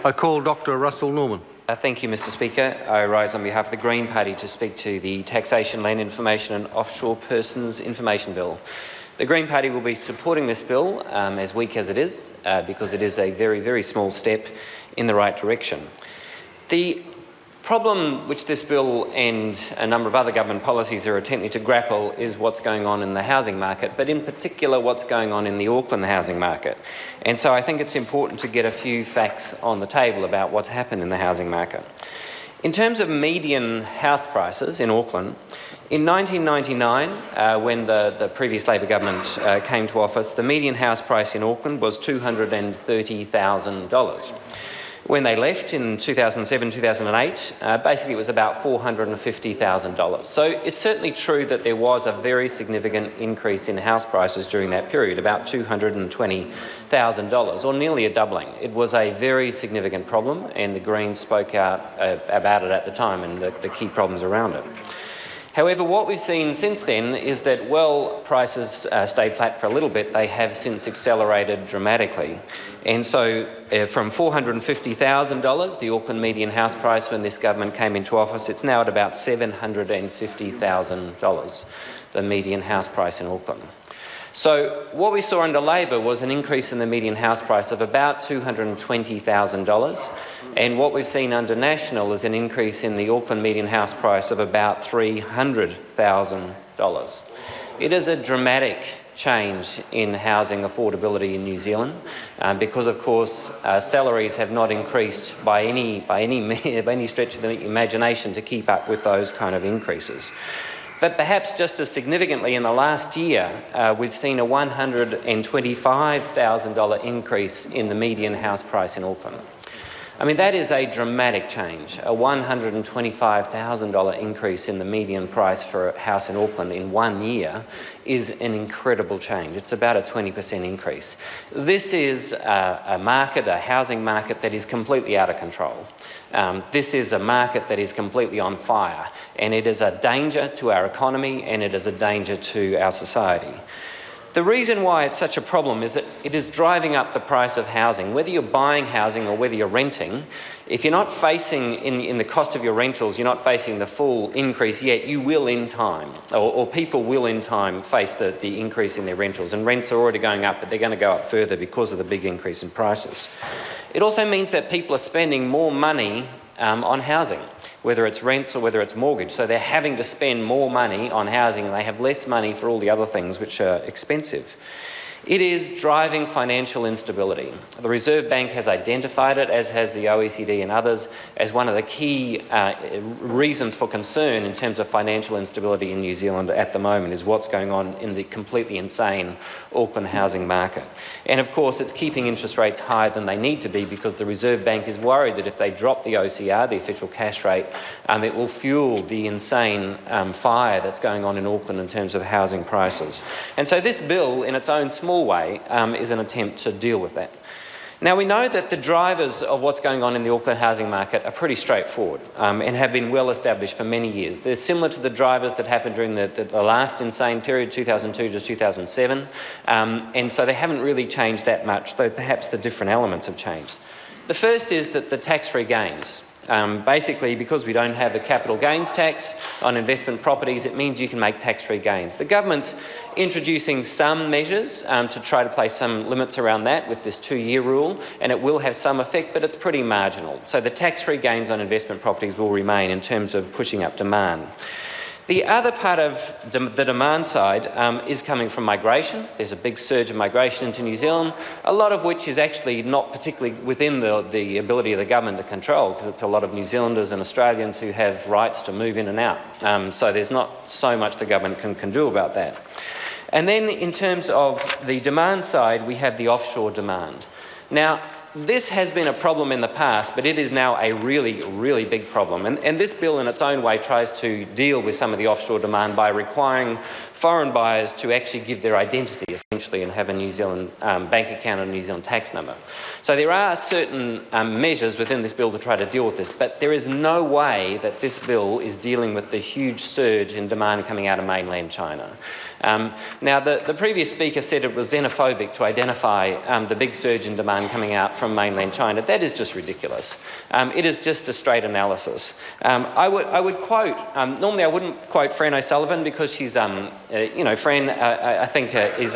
I call Dr Russell Norman. Thank you, Mr Speaker. I rise on behalf of the Green Party to speak to the Taxation, Land Information and Offshore Persons Information Bill. The Green Party will be supporting this bill, as weak as it is, because it is a very, very small step in the right direction. The problem which this bill and a number of other government policies are attempting to grapple is what's going on in the housing market, but in particular what's going on in the Auckland housing market. And so I think it's important to get a few facts on the table about what's happened in the housing market. In terms of median house prices in Auckland, in 1999, when the previous Labor government came to office, the median house price in Auckland was $230,000. When they left in 2007, 2008, basically it was about $450,000. So it's certainly true that there was a very significant increase in house prices during that period, about $220,000, or nearly a doubling. It was a very significant problem, and the Greens spoke out about it at the time and the key problems around it. However, what we've seen since then is that, while prices stayed flat for a little bit, they have since accelerated dramatically. And so from $450,000, the Auckland median house price when this government came into office, it's now at about $750,000, the median house price in Auckland. So what we saw under Labor was an increase in the median house price of about $220,000, and what we've seen under National is an increase in the Auckland median house price of about $300,000. It is a dramatic change in housing affordability in New Zealand because, of course, salaries have not increased by any stretch of the imagination to keep up with those kind of increases. But perhaps just as significantly, in the last year, we've seen a $125,000 increase in the median house price in Auckland. I mean, that is a dramatic change. A $125,000 increase in the median price for a house in Auckland in 1 year is an incredible change. It's about a 20% increase. This is a market, a housing market, that is completely out of control. This is a market that is completely on fire, and it is a danger to our economy, and it is a danger to our society. The reason why it's such a problem is that it is driving up the price of housing. Whether you're buying housing or whether you're renting, if you're not facing in the cost of your rentals, you're not facing the full increase yet, you will in time, or people will in time face the increase in their rentals. And rents are already going up, but they're going to go up further because of the big increase in prices. It also means that people are spending more money on housing, whether it's rents or whether it's mortgage. So they're having to spend more money on housing, and they have less money for all the other things which are expensive. It is driving financial instability. The Reserve Bank has identified it, as has the OECD and others, as one of the key reasons for concern in terms of financial instability in New Zealand at the moment, is what's going on in the completely insane Auckland housing market. And of course, it's keeping interest rates higher than they need to be, because the Reserve Bank is worried that if they drop the OCR, the official cash rate, it will fuel the insane fire that's going on in Auckland in terms of housing prices. And so this bill, in its own small way, is an attempt to deal with that. Now, we know that the drivers of what's going on in the Auckland housing market are pretty straightforward and have been well established for many years. They're similar to the drivers that happened during the last insane period, 2002 to 2007, and so they haven't really changed that much, though perhaps the different elements have changed. The first is that the tax-free gains. Basically, because we don't have a capital gains tax on investment properties, it means you can make tax-free gains. The government's introducing some measures to try to place some limits around that with this 2-year rule, and it will have some effect, but it's pretty marginal. So the tax-free gains on investment properties will remain in terms of pushing up demand. The other part of the demand side is coming from migration. There's a big surge of migration into New Zealand, a lot of which is actually not particularly within the ability of the government to control, because it's a lot of New Zealanders and Australians who have rights to move in and out. So there's not so much the government can do about that. And then in terms of the demand side, we have the offshore demand. Now, this has been a problem in the past, but it is now a really, really big problem. And this bill in its own way tries to deal with some of the offshore demand by requiring foreign buyers to actually give their identity essentially and have a New Zealand bank account and a New Zealand tax number. So there are certain measures within this bill to try to deal with this, but there is no way that this bill is dealing with the huge surge in demand coming out of mainland China. Now, the previous speaker said it was xenophobic to identify the big surge in demand coming out from mainland China. That is just ridiculous. It is just a straight analysis. I would quote, normally I wouldn't quote Fran O'Sullivan because she's, Fran, I think is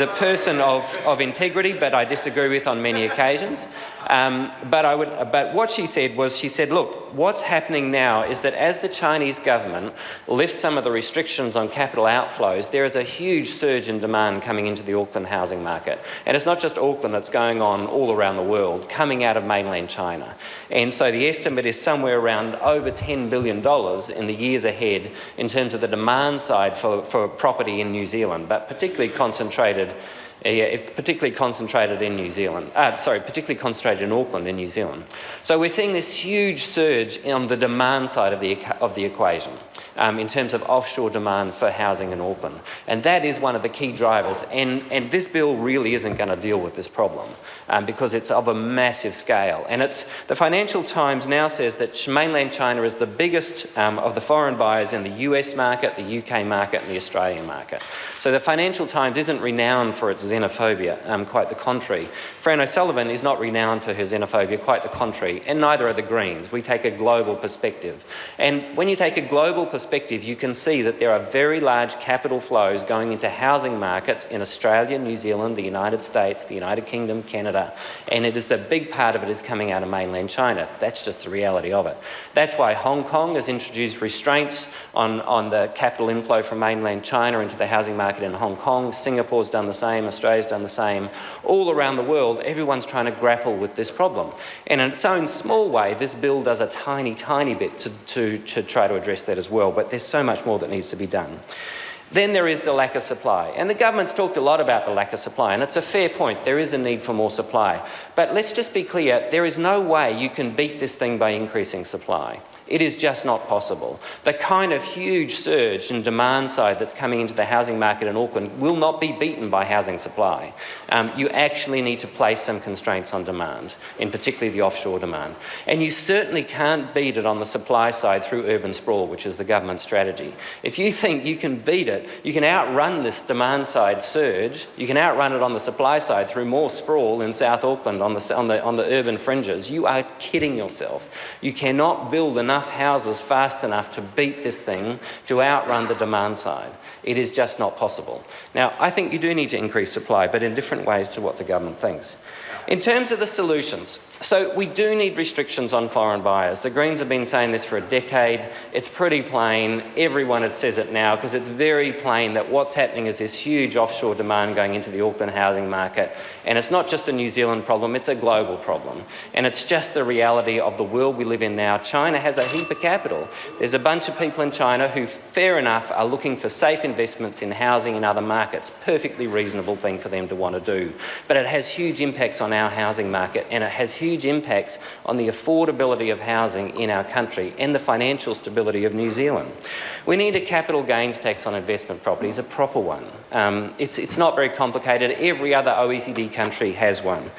a person of integrity, but I disagree with on many occasions. But what she said was, look, what's happening now is that as the Chinese government lifts some of the restrictions on capital outflows, there is a huge surge in demand coming into the Auckland housing market. And it's not just Auckland, it's going on all around the world, coming out of mainland China. And so the estimate is somewhere around over $10 billion in the years ahead in terms of the demand side for property in New Zealand, but particularly concentrated in New Zealand. Particularly concentrated in Auckland in New Zealand. So we're seeing this huge surge on the demand side of the equation in terms of offshore demand for housing in Auckland. And that is one of the key drivers. And this bill really isn't going to deal with this problem because it's of a massive scale. And the Financial Times now says that mainland China is the biggest of the foreign buyers in the US market, the UK market and the Australian market. So the Financial Times isn't renowned for its xenophobia, quite the contrary. Fran O'Sullivan is not renowned for her xenophobia, quite the contrary, and neither are the Greens. We take a global perspective. And when you take a global perspective, you can see that there are very large capital flows going into housing markets in Australia, New Zealand, the United States, the United Kingdom, Canada, and it is a big part of it is coming out of mainland China. That's just the reality of it. That's why Hong Kong has introduced restraints on the capital inflow from mainland China into the housing market in Hong Kong. Singapore's done the same, Australia's done the same. All around the world, everyone's trying to grapple with this problem. And in its own small way, this bill does a tiny, tiny bit to try to address that as well, but there's so much more that needs to be done. Then there is the lack of supply. And the government's talked a lot about the lack of supply, and it's a fair point. There is a need for more supply. But let's just be clear, there is no way you can beat this thing by increasing supply. It is just not possible. The kind of huge surge in demand side that's coming into the housing market in Auckland will not be beaten by housing supply. You actually need to place some constraints on demand, in particularly the offshore demand. And you certainly can't beat it on the supply side through urban sprawl, which is the government's strategy. If you think you can beat it, you can outrun this demand side surge, you can outrun it on the supply side through more sprawl in South Auckland on the urban fringes. You are kidding yourself. You cannot build enough houses fast enough to beat this thing to outrun the demand side. It is just not possible. Now, I think you do need to increase supply, but in different ways to what the government thinks. In terms of the solutions, so we do need restrictions on foreign buyers. The Greens have been saying this for a decade. It's pretty plain. Everyone says it now because it's very plain that what's happening is this huge offshore demand going into the Auckland housing market. And it's not just a New Zealand problem, it's a global problem. And it's just the reality of the world we live in now. China has a heap of capital. There's a bunch of people in China who, fair enough, are looking for safe investments in housing in other markets. Perfectly reasonable thing for them to want to do. But it has huge impacts on our housing market, and it has huge impacts on the affordability of housing in our country and the financial stability of New Zealand. We need a capital gains tax on investment properties, a proper one. It's not very complicated. Every other OECD country has one.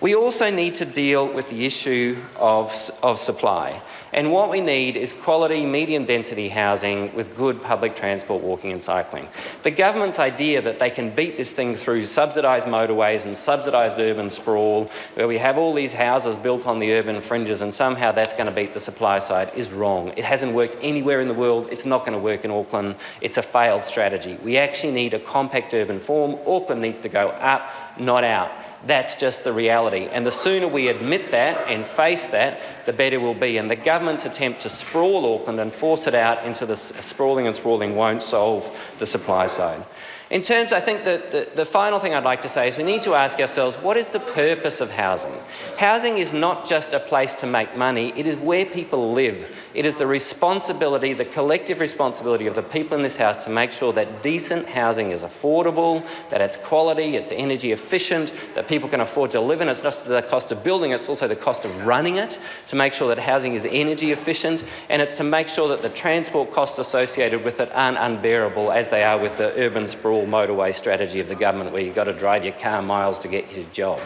We also need to deal with the issue of supply. And what we need is quality, medium-density housing with good public transport, walking and cycling. The government's idea that they can beat this thing through subsidised motorways and subsidised urban sprawl, where we have all these houses built on the urban fringes and somehow that's going to beat the supply side, is wrong. It hasn't worked anywhere in the world. It's not going to work in Auckland. It's a failed strategy. We actually need a compact urban form. Auckland needs to go up, not out. That's just the reality. And the sooner we admit that and face that, the better we'll be. And the government's attempt to sprawl Auckland and force it out into the sprawling won't solve the supply side. In terms, I think that the final thing I'd like to say is we need to ask ourselves, what is the purpose of housing? Housing is not just a place to make money, it is where people live. It is the responsibility, the collective responsibility of the people in this House to make sure that decent housing is affordable, that it's quality, it's energy efficient, that people can afford to live in. It's not just the cost of building, it's also the cost of running it, to make sure that housing is energy efficient, and it's to make sure that the transport costs associated with it aren't unbearable as they are with the urban sprawl motorway strategy of the government, where you've got to drive your car miles to get to your job.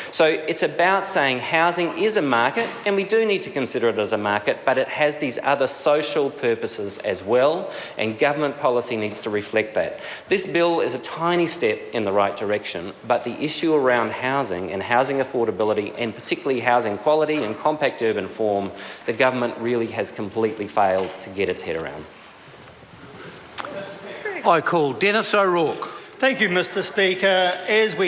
So it's about saying housing is a market, and we do need to consider it as a market, but it has these other social purposes as well, and government policy needs to reflect that. This bill is a tiny step in the right direction, but the issue around housing and housing affordability, and particularly housing quality and compact urban form, the government really has completely failed to get its head around. I call Dennis O'Rourke. Thank you, Mr. Speaker. As we